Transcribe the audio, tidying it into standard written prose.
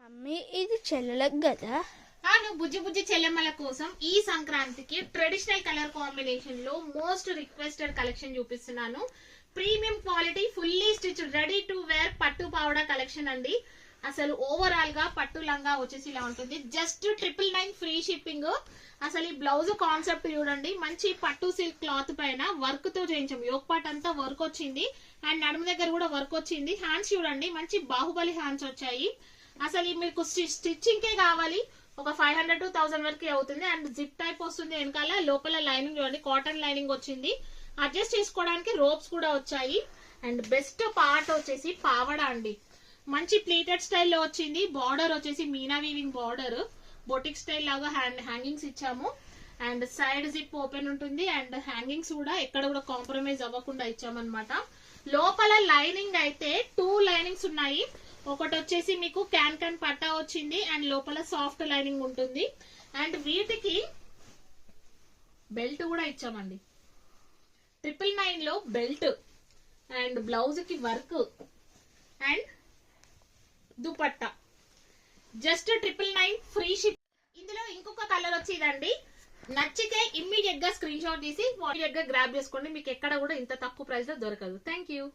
Mummy ఇది చెల్లెలకు కదా. నువ్వు బుజ్జి బుజ్జి చెల్లెమ్మల కోసం ఈ సంక్రాంతికి ట్రెడిషనల్ కలర్ కాంబినేషన్ లో మోస్ట్ రిక్వెస్టెడ్ కలెక్షన్ చూపిస్తున్నాను. Premium quality fully stitch ready to wear పట్టు పావడా కలెక్షన్ అండి. అసలు ఓవరాల్ గా పట్టు లంగా వచ్చేసి ఇలా ఉంటుంది. Just 999 free shipping. అసలు ఈ బ్లౌజ్ కాన్సెప్ట్ చూడండి, మంచి పట్టు సిల్క్ క్లాత్ పైన వర్క్ తో చేయించాం. యోక్ పార్ట్ అంతా వర్క్ వచ్చింది అండ్ నడుము దగ్గర కూడా వర్క్ వచ్చింది. హ్యాండ్స్ చూడండి, మంచి బాహుబలి హ్యాండ్స్ వచ్చాయి. అసలు మీకు స్టిచ్చింగ్ కే కావాలి ఒక 500 to 1000 వరకు అవుతుంది. అండ్ జిప్ టైప్ వస్తుంది వెనకాల. లోపల లైనింగ్ చూడండి, కాటన్ లైనింగ్ వచ్చింది. అడ్జస్ట్ చేసుకోవడానికి రోప్స్ కూడా వచ్చాయి. అండ్ బెస్ట్ పార్ట్ వచ్చేసి పావడా అండి, మంచి ప్లీటెడ్ స్టైల్లో వచ్చింది. బార్డర్ వచ్చేసి Meena weaving border, boutique style లాగా హ్యాంగింగ్స్ ఇచ్చాము. అండ్ సైడ్ జిప్ ఓపెన్ ఉంటుంది అండ్ హ్యాంగింగ్స్ కూడా ఎక్కడ కూడా కాంప్రమైజ్ అవ్వకుండా ఇచ్చామన్నమాట. లోపల లైనింగ్ అయితే 2 లైనింగ్స్ ఉన్నాయి. ఒకటి వచ్చేసి మీకు క్యాన్ పట్టా వచ్చింది అండ్ లోపల సాఫ్ట్ లైనింగ్ ఉంటుంది. అండ్ వీటికి బెల్ట్ కూడా ఇచ్చామండి. 999 లో బెల్ట్ అండ్ బ్లౌజ్ కి work and dupatta. Just 999 free ship. ఇందులో ఇంకొక కలర్ వచ్చేదండి. నచ్చితే ఇమ్మీడియట్ గా స్క్రీన్ షాట్ తీసి ఇమ్మీడియట్ గా గ్రాబ్ చేసుకోండి. మీకు ఎక్కడ కూడా ఇంత తక్కువ ప్రైస్ లో దొరకదు. Thank you.